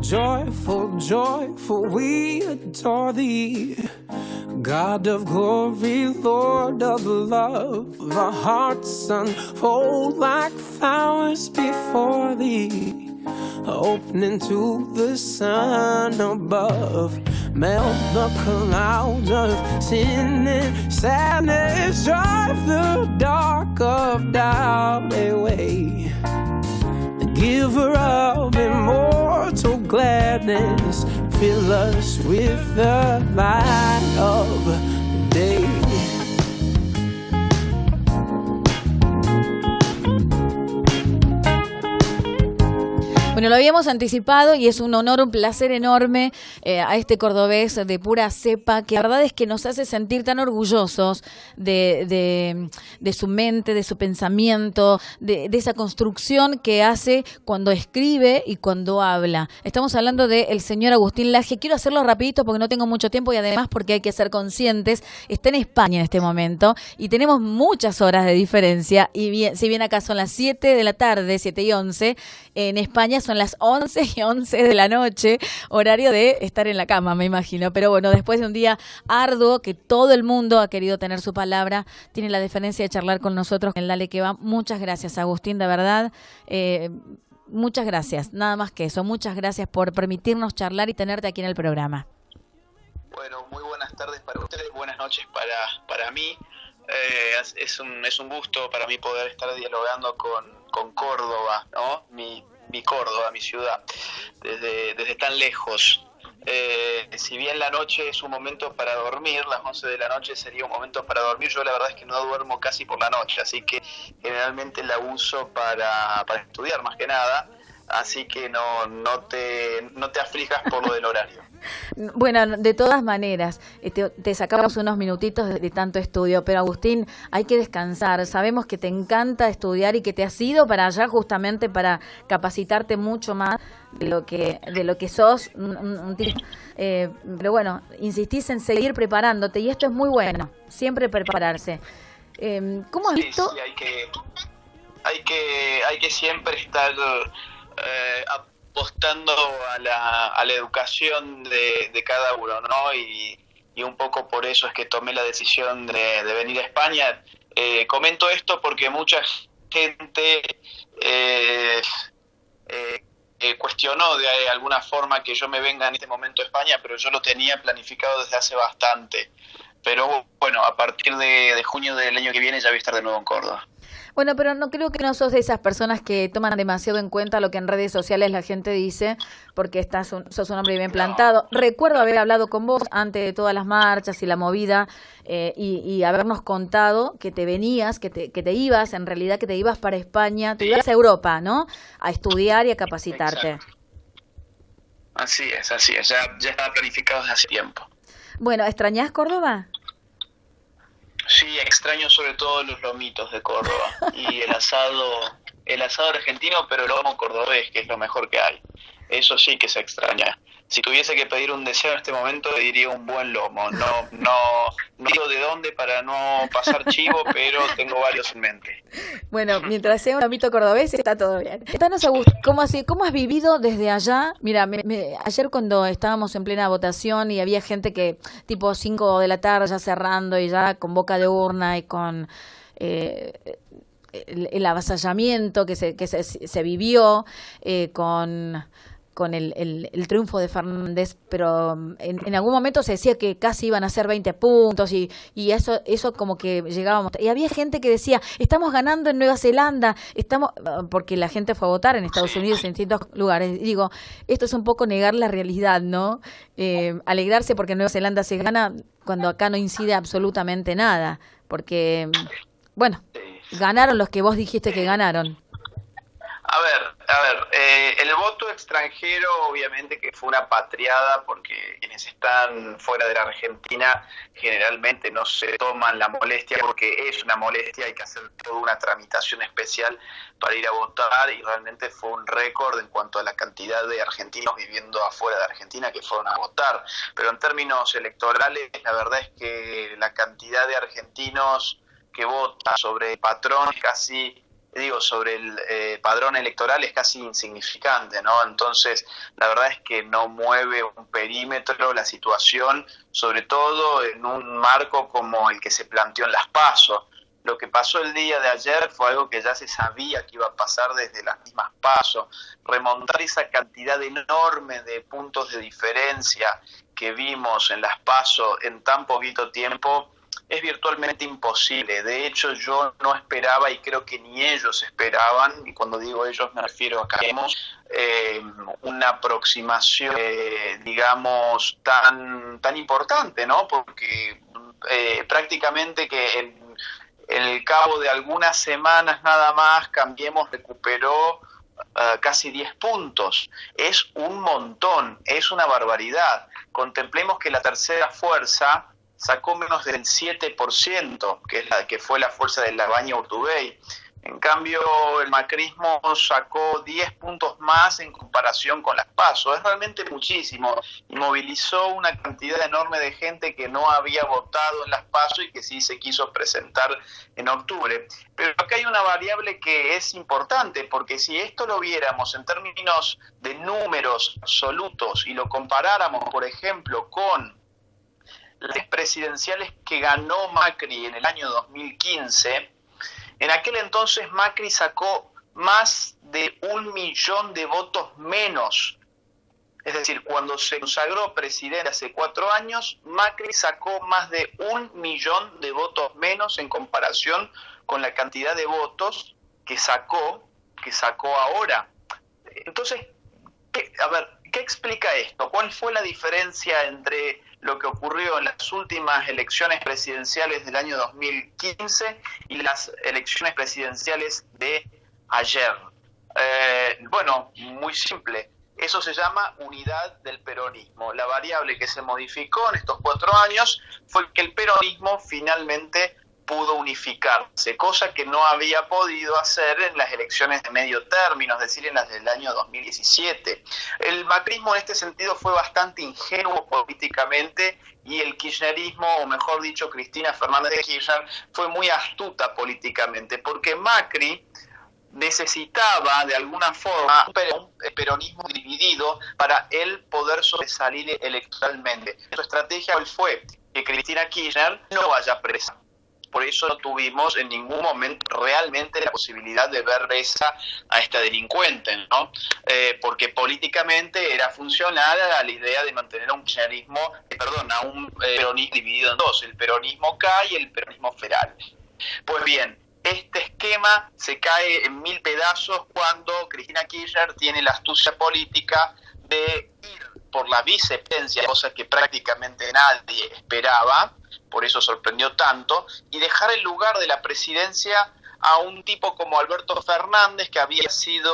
joyful, joyful, we adore thee. God of glory, Lord of love, our hearts unfold like flowers before thee, opening to the sun above. Melt the clouds of sin and sadness, drive the dark of doubt away. Giver of immortal gladness, fill us with the light of day. Bueno, lo habíamos anticipado y es un honor, un placer enorme a este cordobés de pura cepa, que la verdad es que nos hace sentir tan orgullosos de su mente, de su pensamiento, de esa construcción que hace cuando escribe y cuando habla. Estamos hablando del señor Agustín Laje. Quiero hacerlo rapidito porque no tengo mucho tiempo y además porque hay que ser conscientes. Está en España en este momento y tenemos muchas horas de diferencia. Y bien, si bien acá son las 7 de la tarde, 7:11, en España son las 11:11 de la noche, horario de estar en la cama, me imagino. Pero bueno, después de un día arduo que todo el mundo ha querido tener su palabra, tiene la deferencia de charlar con nosotros en Dale que va. Muchas gracias, Agustín, de verdad. Muchas gracias, nada más que eso. Muchas gracias por permitirnos charlar y tenerte aquí en el programa. Bueno, muy buenas tardes para ustedes, buenas noches para mí. Es un gusto para mí poder estar dialogando con Córdoba, ¿no? Mi Córdoba, mi ciudad, desde tan lejos. Si bien la noche es un momento para dormir, las 11 de la noche sería un momento para dormir, yo la verdad es que no duermo casi por la noche, así que generalmente la uso para estudiar más que nada, así que no te aflijas por lo del horario. Bueno, de todas maneras, te sacamos unos minutitos de tanto estudio, pero Agustín, hay que descansar. Sabemos que te encanta estudiar y que te has ido para allá justamente para capacitarte mucho más de lo que sos. Pero bueno, insistís en seguir preparándote y esto es muy bueno, siempre prepararse. ¿Cómo has visto? Sí, hay que siempre estar apostando a la educación de cada uno, ¿no? Y un poco por eso es que tomé la decisión de venir a España. Comento esto porque mucha gente cuestionó de alguna forma que yo me venga en este momento a España, pero yo lo tenía planificado desde hace bastante. Pero bueno, a partir de junio del año que viene ya voy a estar de nuevo en Córdoba. Bueno, pero no creo que no sos de esas personas que toman demasiado en cuenta lo que en redes sociales la gente dice, porque sos un hombre bien plantado. Recuerdo haber hablado con vos antes de todas las marchas y la movida y habernos contado que te venías, que te ibas, en realidad que te ibas para España, te ibas a Europa, ¿no? A estudiar y a capacitarte. Exacto. Así es, ya estaba planificado desde hace tiempo. Bueno, ¿extrañás Córdoba? Sí, extraño sobre todo los lomitos de Córdoba y el asado argentino, pero el lomo cordobés, que es lo mejor que hay. Eso sí que se extraña. Si tuviese que pedir un deseo en este momento, diría un buen lomo. No digo de dónde para no pasar chivo, pero tengo varios en mente. Bueno, mientras sea un lomito cordobés, está todo bien. Contanos, Agustín, ¿cómo has vivido desde allá? Mira, ayer cuando estábamos en plena votación y había gente que tipo 5 de la tarde ya cerrando y ya con boca de urna y con el avasallamiento que se vivió con el triunfo de Fernández, pero en algún momento se decía que casi iban a ser 20 puntos y eso como que llegábamos. Y había gente que decía, estamos ganando en Nueva Zelanda, porque la gente fue a votar en Estados Unidos en distintos lugares. Y digo, esto es un poco negar la realidad, ¿no? Alegrarse porque en Nueva Zelanda se gana cuando acá no incide absolutamente nada, porque, bueno, ganaron los que vos dijiste que ganaron. A ver, el voto extranjero obviamente que fue una patriada porque quienes están fuera de la Argentina generalmente no se toman la molestia, porque es una molestia, hay que hacer toda una tramitación especial para ir a votar y realmente fue un récord en cuanto a la cantidad de argentinos viviendo afuera de Argentina que fueron a votar. Pero en términos electorales la verdad es que la cantidad de argentinos que votan sobre el patrón casi sobre el padrón electoral es casi insignificante, ¿no? Entonces, la verdad es que no mueve un perímetro la situación, sobre todo en un marco como el que se planteó en las PASO. Lo que pasó el día de ayer fue algo que ya se sabía que iba a pasar desde las mismas PASO. Remontar esa cantidad enorme de puntos de diferencia que vimos en las PASO en tan poquito tiempo es virtualmente imposible. De hecho, yo no esperaba, y creo que ni ellos esperaban, y cuando digo ellos me refiero a Cambiemos, una aproximación, digamos, tan importante, ¿no? Porque prácticamente que en el cabo de algunas semanas nada más, Cambiemos recuperó casi 10 puntos. Es un montón, es una barbaridad. Contemplemos que la tercera fuerza sacó menos del 7%, que es la que fue la fuerza de Labaña Urtubey. En cambio, el macrismo sacó 10 puntos más en comparación con las PASO. Es realmente muchísimo. Y movilizó una cantidad enorme de gente que no había votado en las PASO y que sí se quiso presentar en octubre. Pero acá hay una variable que es importante, porque si esto lo viéramos en términos de números absolutos y lo comparáramos, por ejemplo, con las presidenciales que ganó Macri en el año 2015, en aquel entonces Macri sacó más de 1 millón de votos menos. Es decir, cuando se consagró presidente hace 4 años, Macri sacó más de 1 millón de votos menos en comparación con la cantidad de votos que sacó ahora. Entonces, ¿qué explica esto? ¿Cuál fue la diferencia entre lo que ocurrió en las últimas elecciones presidenciales del año 2015 y las elecciones presidenciales de ayer? Bueno, muy simple. Eso se llama unidad del peronismo. La variable que se modificó en estos 4 años fue que el peronismo finalmente pudo unificarse, cosa que no había podido hacer en las elecciones de medio término, es decir, en las del año 2017. El macrismo en este sentido fue bastante ingenuo políticamente y el kirchnerismo, o mejor dicho, Cristina Fernández de Kirchner, fue muy astuta políticamente, porque Macri necesitaba de alguna forma un peronismo dividido para él poder sobresalir electoralmente. Su estrategia fue que Cristina Kirchner no vaya presa. Por eso no tuvimos en ningún momento realmente la posibilidad de ver presa a esta delincuente, ¿no? Porque políticamente era funcional a la idea de mantener a un kirchnerismo, a un peronismo dividido en dos, el peronismo K y el peronismo federal. Pues bien, este esquema se cae en 1000 pedazos cuando Cristina Kirchner tiene la astucia política de ir por la vicepresidencia, cosa que prácticamente nadie esperaba, por eso sorprendió tanto, y dejar el lugar de la presidencia a un tipo como Alberto Fernández, que había sido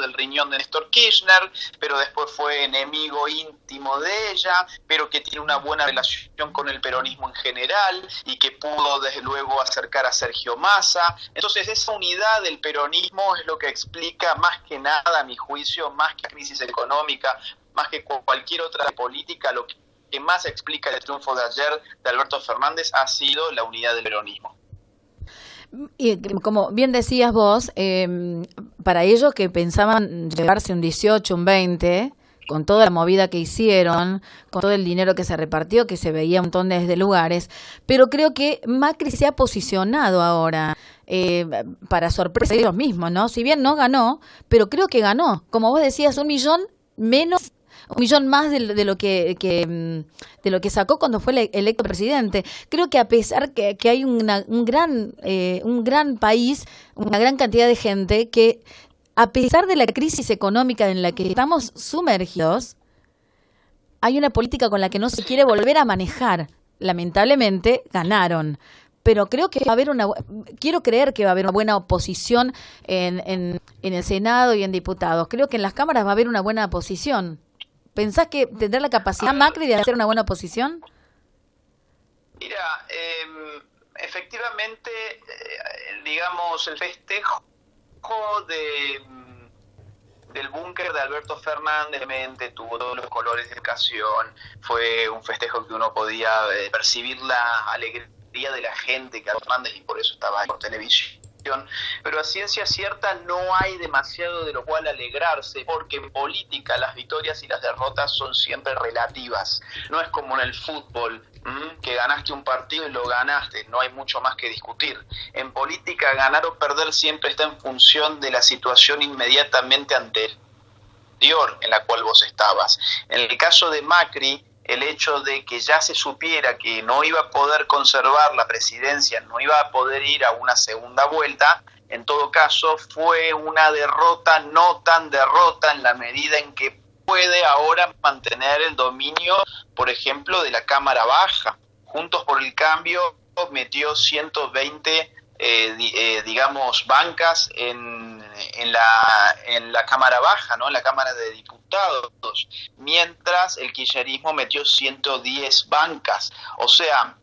del riñón de Néstor Kirchner, pero después fue enemigo íntimo de ella, pero que tiene una buena relación con el peronismo en general y que pudo desde luego acercar a Sergio Massa. Entonces esa unidad del peronismo es lo que explica más que nada, a mi juicio, más que la crisis económica, más que cualquier otra política, lo que más explica el triunfo de ayer de Alberto Fernández ha sido la unidad del peronismo. Y como bien decías vos, para ellos que pensaban llevarse un 18, un 20, con toda la movida que hicieron, con todo el dinero que se repartió, que se veía un montón desde lugares, pero creo que Macri se ha posicionado ahora, para sorpresa de ellos mismos, ¿no? Si bien no ganó, pero creo que ganó. Como vos decías, 1 millón menos, 1 millón más de lo que sacó cuando fue electo presidente. Creo que a pesar que hay un gran país, una gran cantidad de gente que, a pesar de la crisis económica en la que estamos sumergidos, hay una política con la que no se quiere volver a manejar. Lamentablemente ganaron, pero creo que quiero creer que va a haber una buena oposición en el Senado y en diputados. Creo que en las cámaras va a haber una buena oposición. ¿Pensás que tendrá la capacidad Macri de hacer una buena oposición? Mira, efectivamente, digamos, el festejo del búnker de Alberto Fernández tuvo todos los colores de ocasión. Fue un festejo que uno podía percibir la alegría de la gente que Fernández, y por eso estaba por televisión. pero a ciencia cierta no hay demasiado de lo cual alegrarse, porque en política las victorias y las derrotas son siempre relativas. No es como en el fútbol, que ganaste un partido y lo ganaste, no hay mucho más que discutir. En política ganar o perder siempre está en función de la situación inmediatamente anterior en la cual vos estabas. En el caso de Macri, el hecho de que ya se supiera que no iba a poder conservar la presidencia, no iba a poder ir a una segunda vuelta, en todo caso fue una derrota, no tan derrota en la medida en que puede ahora mantener el dominio, por ejemplo, de la Cámara Baja. Juntos por el Cambio metió 120 digamos, bancas en la Cámara Baja, ¿no? En la Cámara de Diputados, mientras el kirchnerismo metió 110 bancas. O sea,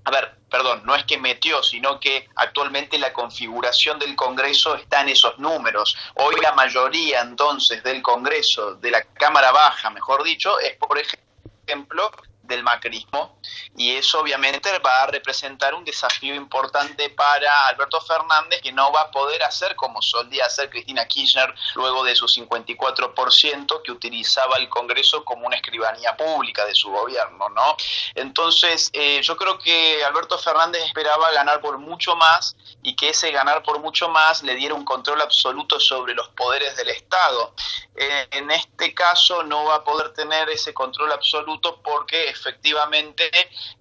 a ver, perdón, no es que metió, sino que actualmente la configuración del Congreso está en esos números. Hoy la mayoría, entonces, del Congreso, de la Cámara Baja, mejor dicho, es, por ejemplo, del macrismo, y eso obviamente va a representar un desafío importante para Alberto Fernández, que no va a poder hacer como solía hacer Cristina Kirchner luego de su 54%, que utilizaba el Congreso como una escribanía pública de su gobierno, ¿no? Entonces, yo creo que Alberto Fernández esperaba ganar por mucho más, y que ese ganar por mucho más le diera un control absoluto sobre los poderes del Estado. En este caso no va a poder tener ese control absoluto porque efectivamente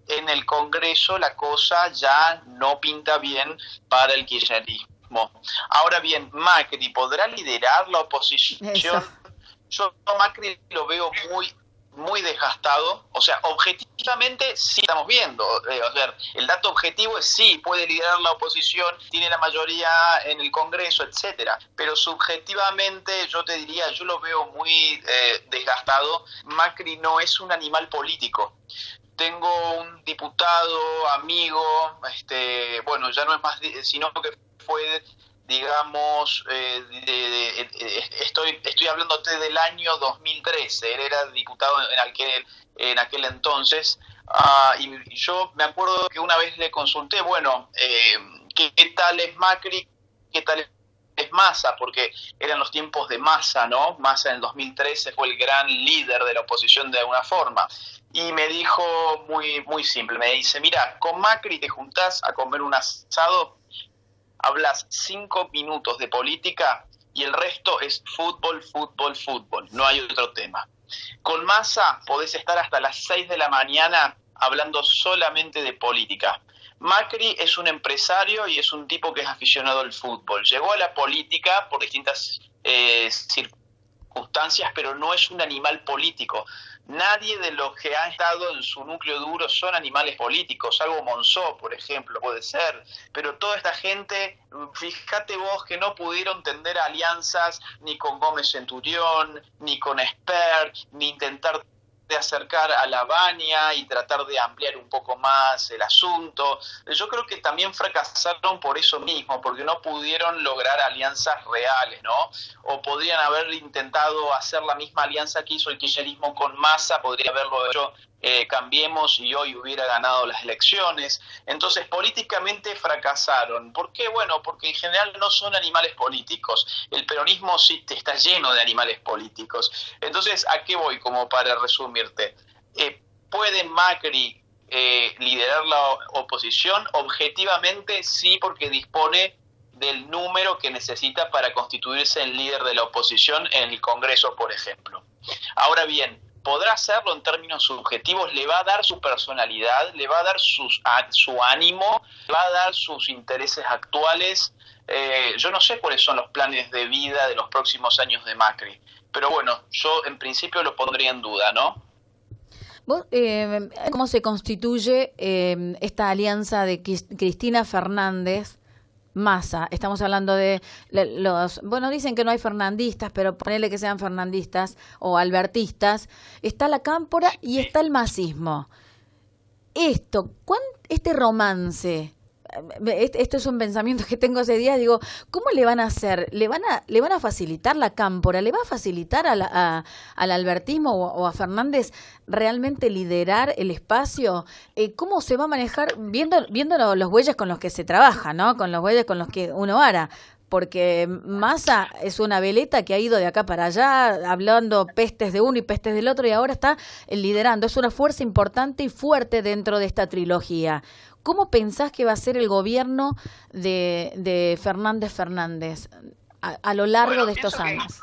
en el Congreso la cosa ya no pinta bien para el kirchnerismo. Ahora bien, Macri podrá liderar la oposición. Eso. Yo a Macri lo veo muy desgastado. O sea, objetivamente sí estamos viendo, o sea, el dato objetivo es sí, puede liderar la oposición, tiene la mayoría en el Congreso, etcétera, pero subjetivamente yo te diría, yo lo veo muy desgastado. Macri no es un animal político. Tengo un diputado, amigo, bueno, ya no es más, sino que fue, digamos, estoy hablándote del año 2013, él era diputado en aquel entonces, y yo me acuerdo que una vez le consulté, bueno, ¿qué tal es Macri? ¿Qué tal es Massa? Porque eran los tiempos de Massa, ¿no? Massa en el 2013 fue el gran líder de la oposición de alguna forma. Y me dijo muy simple, me dice, mira, con Macri te juntás a comer un asado, hablas 5 minutos de política y el resto es fútbol, fútbol, fútbol, no hay otro tema. Con Massa podés estar hasta las 6 de la mañana hablando solamente de política. Macri es un empresario y es un tipo que es aficionado al fútbol. Llegó a la política por distintas circunstancias, pero no es un animal político. Nadie de los que han estado en su núcleo duro son animales políticos, salvo Monzó, por ejemplo, puede ser, pero toda esta gente, fíjate vos que no pudieron tender alianzas ni con Gómez Centurión, ni con Espert, ni intentar de acercar a la Baña y tratar de ampliar un poco más el asunto. Yo creo que también fracasaron por eso mismo, porque no pudieron lograr alianzas reales, ¿no? O podrían haber intentado hacer la misma alianza que hizo el kirchnerismo con Massa, podría haberlo hecho Cambiemos y hoy hubiera ganado las elecciones. Entonces políticamente fracasaron. ¿Por qué? Bueno, porque en general no son animales políticos. El peronismo sí está lleno de animales políticos. Entonces, ¿a qué voy? Como para resumirte, ¿puede Macri liderar la oposición? Objetivamente sí, porque dispone del número que necesita para constituirse en líder de la oposición en el Congreso, por ejemplo. Ahora bien, podrá hacerlo en términos subjetivos, le va a dar su personalidad, le va a dar su ánimo, le va a dar sus intereses actuales. Yo no sé cuáles son los planes de vida de los próximos años de Macri, pero bueno, yo en principio lo pondría en duda, ¿no? ¿Vos, cómo se constituye esta alianza de Cristina Fernández Massa? Estamos hablando de bueno, dicen que no hay fernandistas, pero ponele que sean fernandistas o albertistas. Está la cámpora y está el masismo. Este romance, esto es un pensamiento que tengo hace días, digo, ¿cómo le van a hacer? ¿Le van a facilitar la cámpora? ¿Le va a facilitar al albertismo o a Fernández realmente liderar el espacio? ¿Cómo se va a manejar viendo los bueyes con los que se trabaja, ¿no? Con los bueyes con los que uno ara? Porque Massa es una veleta que ha ido de acá para allá, hablando pestes de uno y pestes del otro, y ahora está liderando. Es una fuerza importante y fuerte dentro de esta trilogía. ¿Cómo pensás que va a ser el gobierno de Fernández a lo largo de estos años?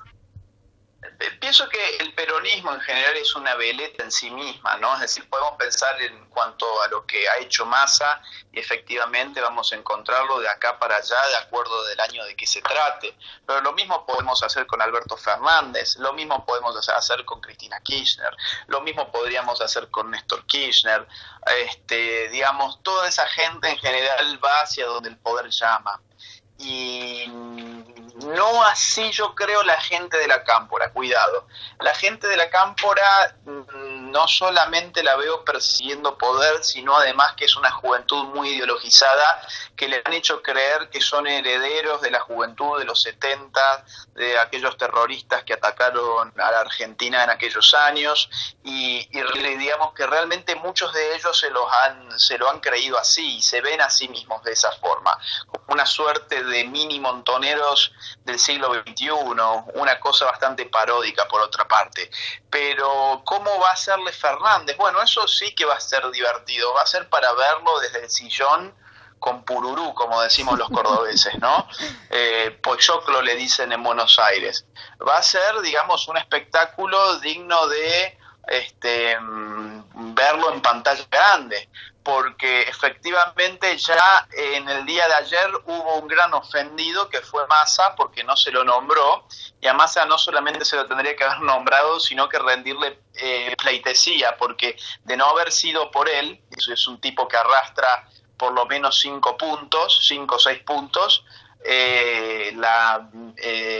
Pienso que el peronismo en general es una veleta en sí misma, ¿no? Es decir, podemos pensar en cuanto a lo que ha hecho Massa y efectivamente vamos a encontrarlo de acá para allá de acuerdo del año de que se trate. Pero lo mismo podemos hacer con Alberto Fernández, lo mismo podemos hacer con Cristina Kirchner, lo mismo podríamos hacer con Néstor Kirchner. Digamos, toda esa gente en general va hacia donde el poder llama. Y no así yo creo la gente de la cámpora, cuidado. La gente de la cámpora no solamente la veo persiguiendo poder, sino además que es una juventud muy ideologizada, que le han hecho creer que son herederos de la juventud de los 70, de aquellos terroristas que atacaron a la Argentina en aquellos años, y digamos que realmente muchos de ellos se lo han creído así, y se ven a sí mismos de esa forma, como una suerte de mini montoneros del siglo XXI, una cosa bastante paródica por otra parte. Pero ¿cómo va a serle Fernández? Bueno, eso sí que va a ser divertido, va a ser para verlo desde el sillón con pururú, como decimos los cordobeses, ¿no? Pochoclo le dicen en Buenos Aires. Va a ser, digamos, un espectáculo digno de verlo en pantalla grande, porque efectivamente ya en el día de ayer hubo un gran ofendido que fue Massa porque no se lo nombró, y a Massa no solamente se lo tendría que haber nombrado, sino que rendirle pleitesía, porque de no haber sido por él, eso es un tipo que arrastra por lo menos 5 o 6 puntos, la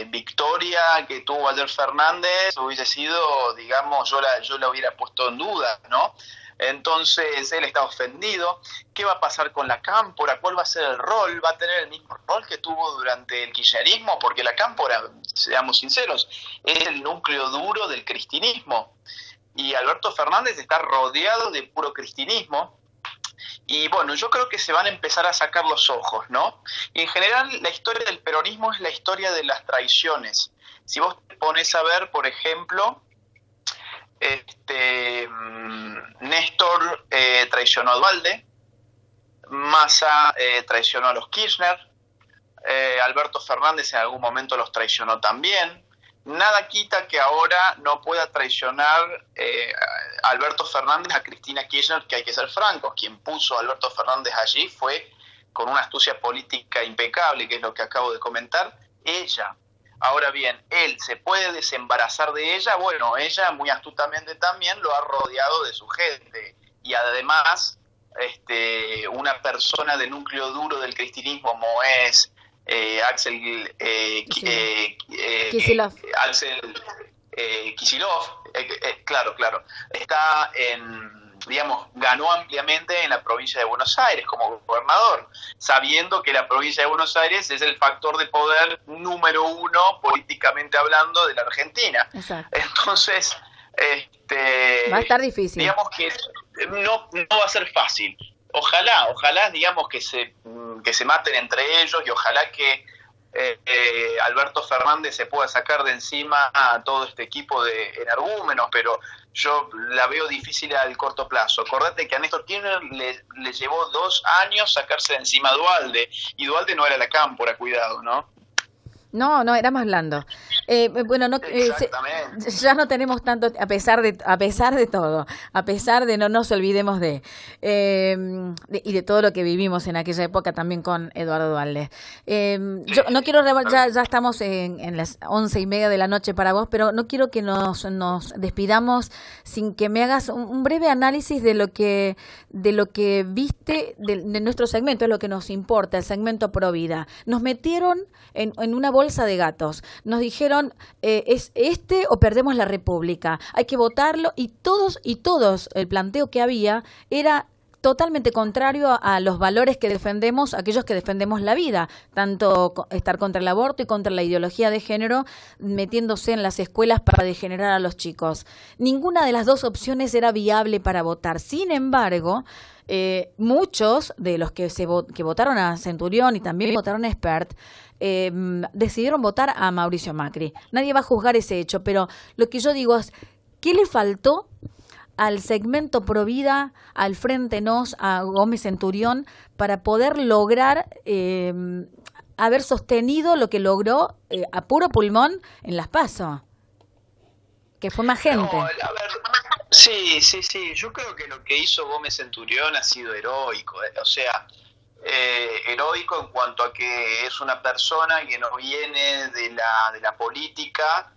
victoria que tuvo ayer Fernández hubiese sido, digamos, yo la hubiera puesto en duda, ¿no? Entonces él está ofendido. ¿Qué va a pasar con la cámpora? ¿Cuál va a ser el rol? ¿Va a tener el mismo rol que tuvo durante el kirchnerismo? Porque la cámpora, seamos sinceros, es el núcleo duro del cristinismo, y Alberto Fernández está rodeado de puro cristinismo. Y bueno, yo creo que se van a empezar a sacar los ojos, ¿no? Y en general la historia del peronismo es la historia de las traiciones. Si vos te pones a ver, por ejemplo, Néstor traicionó a Duhalde, Massa traicionó a los Kirchner, Alberto Fernández en algún momento los traicionó también. Nada quita que ahora no pueda traicionar Alberto Fernández a Cristina Kirchner, que hay que ser francos, quien puso a Alberto Fernández allí fue, con una astucia política impecable, que es lo que acabo de comentar, ella. Ahora bien, él se puede desembarazar de ella, bueno, ella muy astutamente también lo ha rodeado de su gente, y además una persona del núcleo duro del cristinismo como es Axel Kicillof, claro, está ganó ampliamente en la provincia de Buenos Aires como gobernador, sabiendo que la provincia de Buenos Aires es el factor de poder número 1, políticamente hablando, de la Argentina. Exacto. Entonces, va a estar difícil. Digamos que no va a ser fácil. Ojalá, digamos, que se maten entre ellos, y ojalá que Alberto Fernández se pueda sacar de encima a todo este equipo de energúmenos, pero yo la veo difícil al corto plazo. Acordate que a Néstor Kirchner le llevó 2 años sacarse de encima a Duhalde, y Duhalde no era la cámpora, cuidado, ¿no? No, era más blando. Bueno, ya no tenemos tanto, a pesar de todo, a pesar de no nos olvidemos y de todo lo que vivimos en aquella época también con Eduardo Duhalde. Yo no quiero, ya estamos en las 11:30 de la noche para vos, pero no quiero que nos despidamos sin que me hagas un breve análisis de lo que viste de nuestro segmento, es lo que nos importa, el segmento Pro Vida. Nos metieron en una bolsa de gatos. Nos dijeron, es o perdemos la República. Hay que votarlo, y todos, el planteo que había era totalmente contrario a los valores que defendemos, aquellos que defendemos la vida, tanto estar contra el aborto y contra la ideología de género, metiéndose en las escuelas para degenerar a los chicos. Ninguna de las dos opciones era viable para votar. Sin embargo, muchos de los que votaron a Centurión y también votaron a Espert, decidieron votar a Mauricio Macri. Nadie va a juzgar ese hecho, pero lo que yo digo es, ¿qué le faltó al segmento Provida, al Frente Nos, a Gómez Centurión, para poder lograr haber sostenido lo que logró a puro pulmón en las PASO? Que fue más gente. No, a ver, sí, yo creo que lo que hizo Gómez Centurión ha sido heroico, o sea, heroico en cuanto a que es una persona que no viene de la política.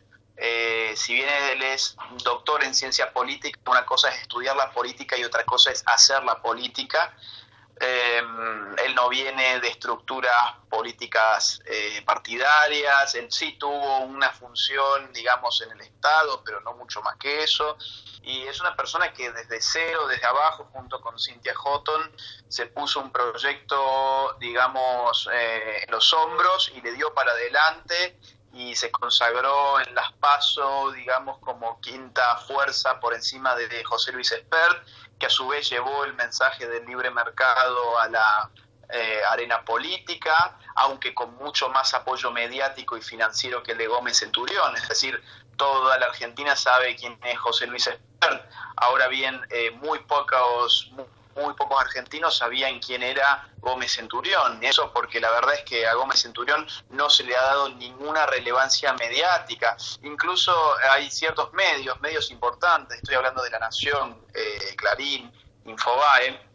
Si bien él es doctor en ciencia política, una cosa es estudiar la política y otra cosa es hacer la política. Él no viene de estructuras políticas partidarias, él sí tuvo una función, digamos, en el Estado, pero no mucho más que eso, y es una persona que desde cero, desde abajo, junto con Cynthia Houghton, se puso un proyecto, digamos, en los hombros y le dio para adelante, y se consagró en las PASO, digamos, como quinta fuerza por encima de José Luis Espert, que a su vez llevó el mensaje del libre mercado a la arena política, aunque con mucho más apoyo mediático y financiero que el de Gómez Centurión. Es decir, toda la Argentina sabe quién es José Luis Espert. Ahora bien, muy pocos argentinos sabían quién era Gómez Centurión. Eso porque la verdad es que a Gómez Centurión no se le ha dado ninguna relevancia mediática. Incluso hay ciertos medios importantes, estoy hablando de La Nación, Clarín, Infobae,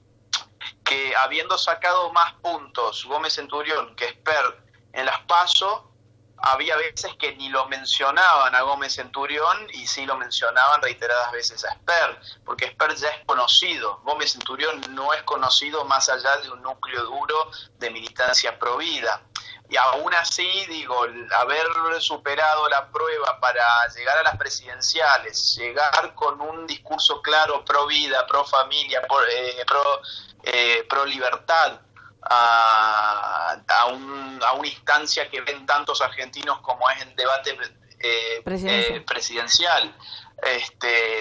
que habiendo sacado más puntos Gómez Centurión que Espert en las PASO, había veces que ni lo mencionaban a Gómez Centurión y sí lo mencionaban reiteradas veces a Espert, porque Espert ya es conocido. Gómez Centurión no es conocido más allá de un núcleo duro de militancia provida. Y aún así, digo, haber superado la prueba para llegar a las presidenciales, llegar con un discurso claro pro vida, pro familia, pro libertad, a una instancia que ven tantos argentinos como es el debate presidencial,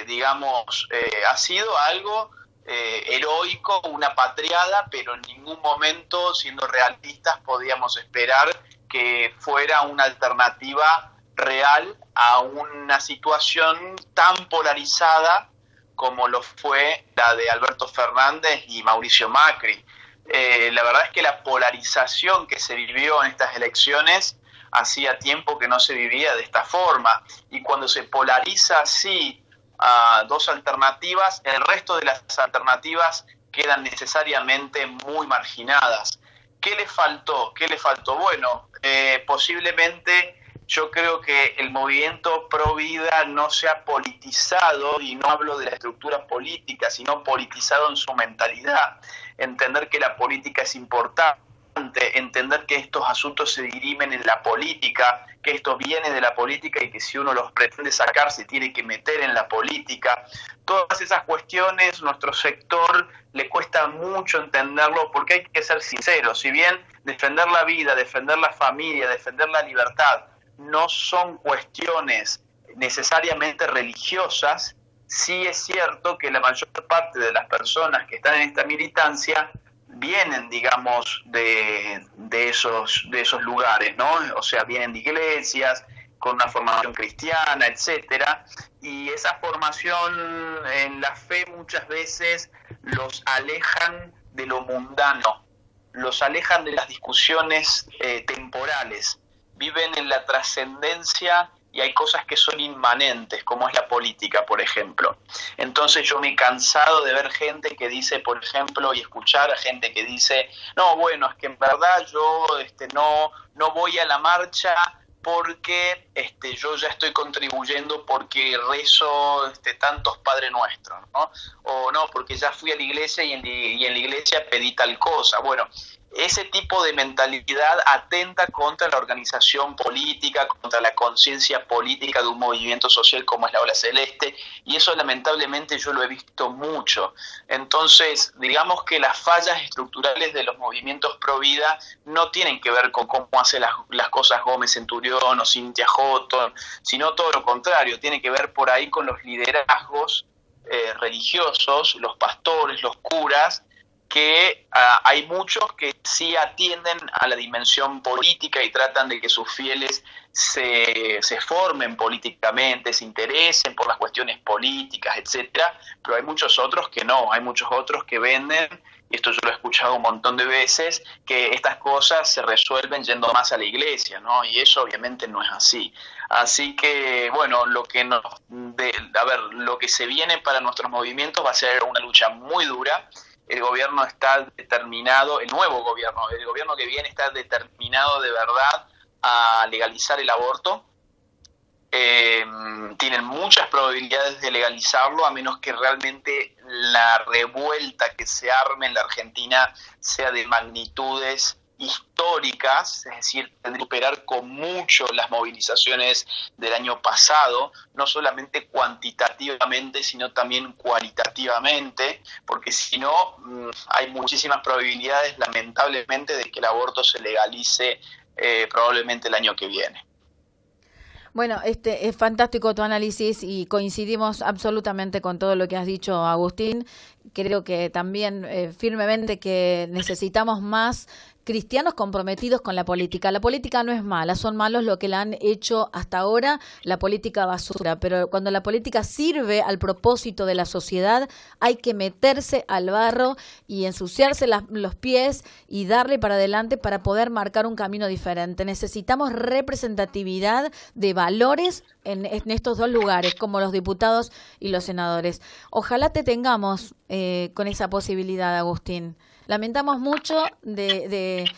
digamos, ha sido algo heroico, una patriada, pero en ningún momento, siendo realistas, podíamos esperar que fuera una alternativa real a una situación tan polarizada como lo fue la de Alberto Fernández y Mauricio Macri. La verdad es que la polarización que se vivió en estas elecciones hacía tiempo que no se vivía de esta forma, y cuando se polariza así a dos alternativas, el resto de las alternativas quedan necesariamente muy marginadas. ¿Qué le faltó? Bueno, posiblemente yo creo que el movimiento pro vida no se ha politizado, y no hablo de la estructura política, sino politizado en su mentalidad. Entender que la política es importante, entender que estos asuntos se dirimen en la política, que esto viene de la política y que si uno los pretende sacar se tiene que meter en la política. Todas esas cuestiones, nuestro sector le cuesta mucho entenderlo, porque hay que ser sinceros. Si bien defender la vida, defender la familia, defender la libertad no son cuestiones necesariamente religiosas, sí es cierto que la mayor parte de las personas que están en esta militancia vienen, digamos, de esos lugares, ¿no? O sea, vienen de iglesias, con una formación cristiana, etcétera, y esa formación en la fe muchas veces los alejan de lo mundano, los alejan de las discusiones temporales, viven en la trascendencia, y hay cosas que son inmanentes, como es la política, por ejemplo. Entonces yo me he cansado de ver gente que dice, por ejemplo, y escuchar a gente que dice, no, bueno, es que en verdad yo no voy a la marcha porque yo ya estoy contribuyendo porque rezo tantos Padre Nuestros, ¿no? O no, porque ya fui a la iglesia y en la iglesia pedí tal cosa. Bueno, ese tipo de mentalidad atenta contra la organización política, contra la conciencia política de un movimiento social como es la Ola Celeste, y eso lamentablemente yo lo he visto mucho. Entonces, digamos que las fallas estructurales de los movimientos pro vida no tienen que ver con cómo hace las cosas Gómez Centurión o Cynthia Houghton, sino todo lo contrario, tiene que ver por ahí con los liderazgos religiosos, los pastores, los curas, que hay muchos que sí atienden a la dimensión política y tratan de que sus fieles se formen políticamente, se interesen por las cuestiones políticas, etcétera, pero hay muchos otros que no, hay muchos otros que venden, y esto yo lo he escuchado un montón de veces, que estas cosas se resuelven yendo más a la iglesia, ¿no? Y eso obviamente no es así. Así que, bueno, lo que se viene para nuestros movimientos va a ser una lucha muy dura. El gobierno está determinado, el gobierno que viene está determinado de verdad a legalizar el aborto. Tienen muchas probabilidades de legalizarlo, a menos que realmente la revuelta que se arme en la Argentina sea de magnitudes históricas, es decir, tendría que superar con mucho las movilizaciones del año pasado, no solamente cuantitativamente, sino también cualitativamente, porque si no, hay muchísimas probabilidades, lamentablemente, de que el aborto se legalice probablemente el año que viene. Bueno, es fantástico tu análisis y coincidimos absolutamente con todo lo que has dicho, Agustín. Creo que también firmemente que necesitamos más cristianos comprometidos con la política. La política no es mala, son malos lo que la han hecho hasta ahora, la política basura, pero cuando la política sirve al propósito de la sociedad, hay que meterse al barro y ensuciarse los pies y darle para adelante para poder marcar un camino diferente. Necesitamos representatividad de valores en estos dos lugares, como los diputados y los senadores. Ojalá te tengamos con esa posibilidad, Agustín. Lamentamos mucho de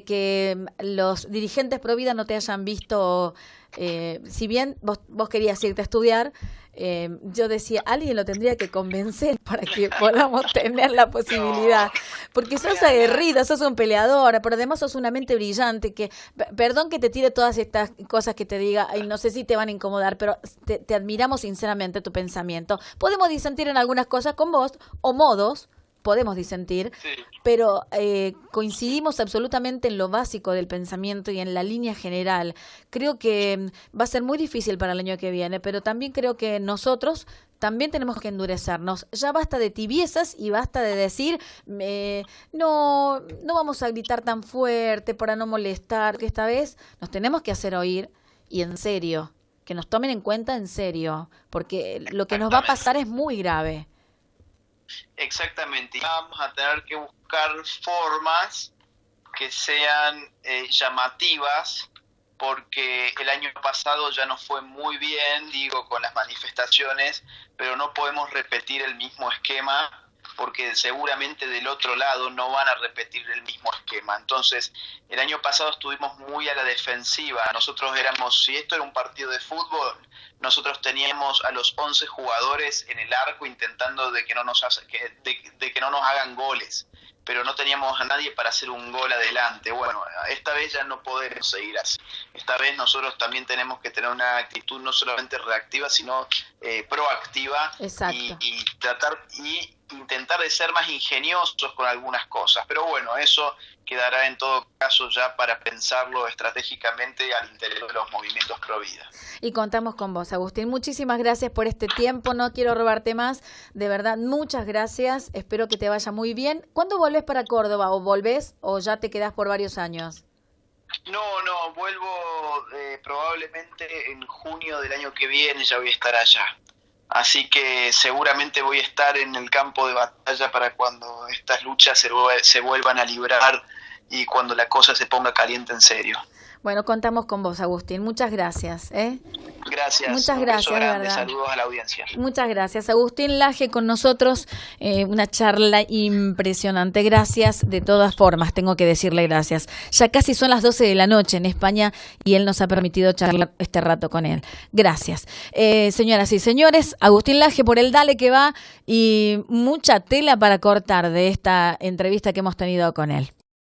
que los dirigentes pro vida no te hayan visto, si bien vos querías irte a estudiar, yo decía, alguien lo tendría que convencer para que podamos tener la posibilidad, porque sos aguerrido, sos un peleador, pero además sos una mente brillante, que perdón que te tire todas estas cosas que te diga, y no sé si te van a incomodar, pero te admiramos sinceramente tu pensamiento. Podemos disentir en algunas cosas con vos, o modos, podemos disentir, sí, pero coincidimos absolutamente en lo básico del pensamiento y en la línea general. Creo que va a ser muy difícil para el año que viene, pero también creo que nosotros también tenemos que endurecernos. Ya basta de tibiezas y basta de decir no vamos a gritar tan fuerte para no molestar, que esta vez nos tenemos que hacer oír y en serio, que nos tomen en cuenta en serio, porque lo que nos va a pasar es muy grave. Exactamente, vamos a tener que buscar formas que sean llamativas, porque el año pasado ya nos fue muy bien, digo, con las manifestaciones, pero no podemos repetir el mismo esquema, porque seguramente del otro lado no van a repetir el mismo esquema. Entonces, el año pasado estuvimos muy a la defensiva. Nosotros si esto era un partido de fútbol, nosotros teníamos a los 11 jugadores en el arco intentando de que no nos hagan goles, pero no teníamos a nadie para hacer un gol adelante. Bueno, esta vez ya no podemos seguir así. Esta vez nosotros también tenemos que tener una actitud no solamente reactiva, sino proactiva. Exacto. y intentar de ser más ingeniosos con algunas cosas. Pero bueno, eso quedará en todo caso ya para pensarlo estratégicamente al interior de los movimientos pro vida. Y contamos con vos, Agustín. Muchísimas gracias por este tiempo. No quiero robarte más. De verdad, muchas gracias. Espero que te vaya muy bien. ¿Cuándo volvés para Córdoba? ¿O volvés o ya te quedás por varios años? No, vuelvo probablemente en junio del año que viene, ya voy a estar allá. Así que seguramente voy a estar en el campo de batalla para cuando estas luchas se vuelvan a librar y cuando la cosa se ponga caliente en serio. Bueno, contamos con vos, Agustín. Muchas gracias. Gracias. Muchas gracias, grande, verdad. Saludos a la audiencia. Muchas gracias. Agustín Laje con nosotros, una charla impresionante. Gracias de todas formas, tengo que decirle gracias. Ya casi son las 12 de la noche en España y él nos ha permitido charlar este rato con él. Gracias. Señoras y señores, Agustín Laje por el Dale que va y mucha tela para cortar de esta entrevista que hemos tenido con él.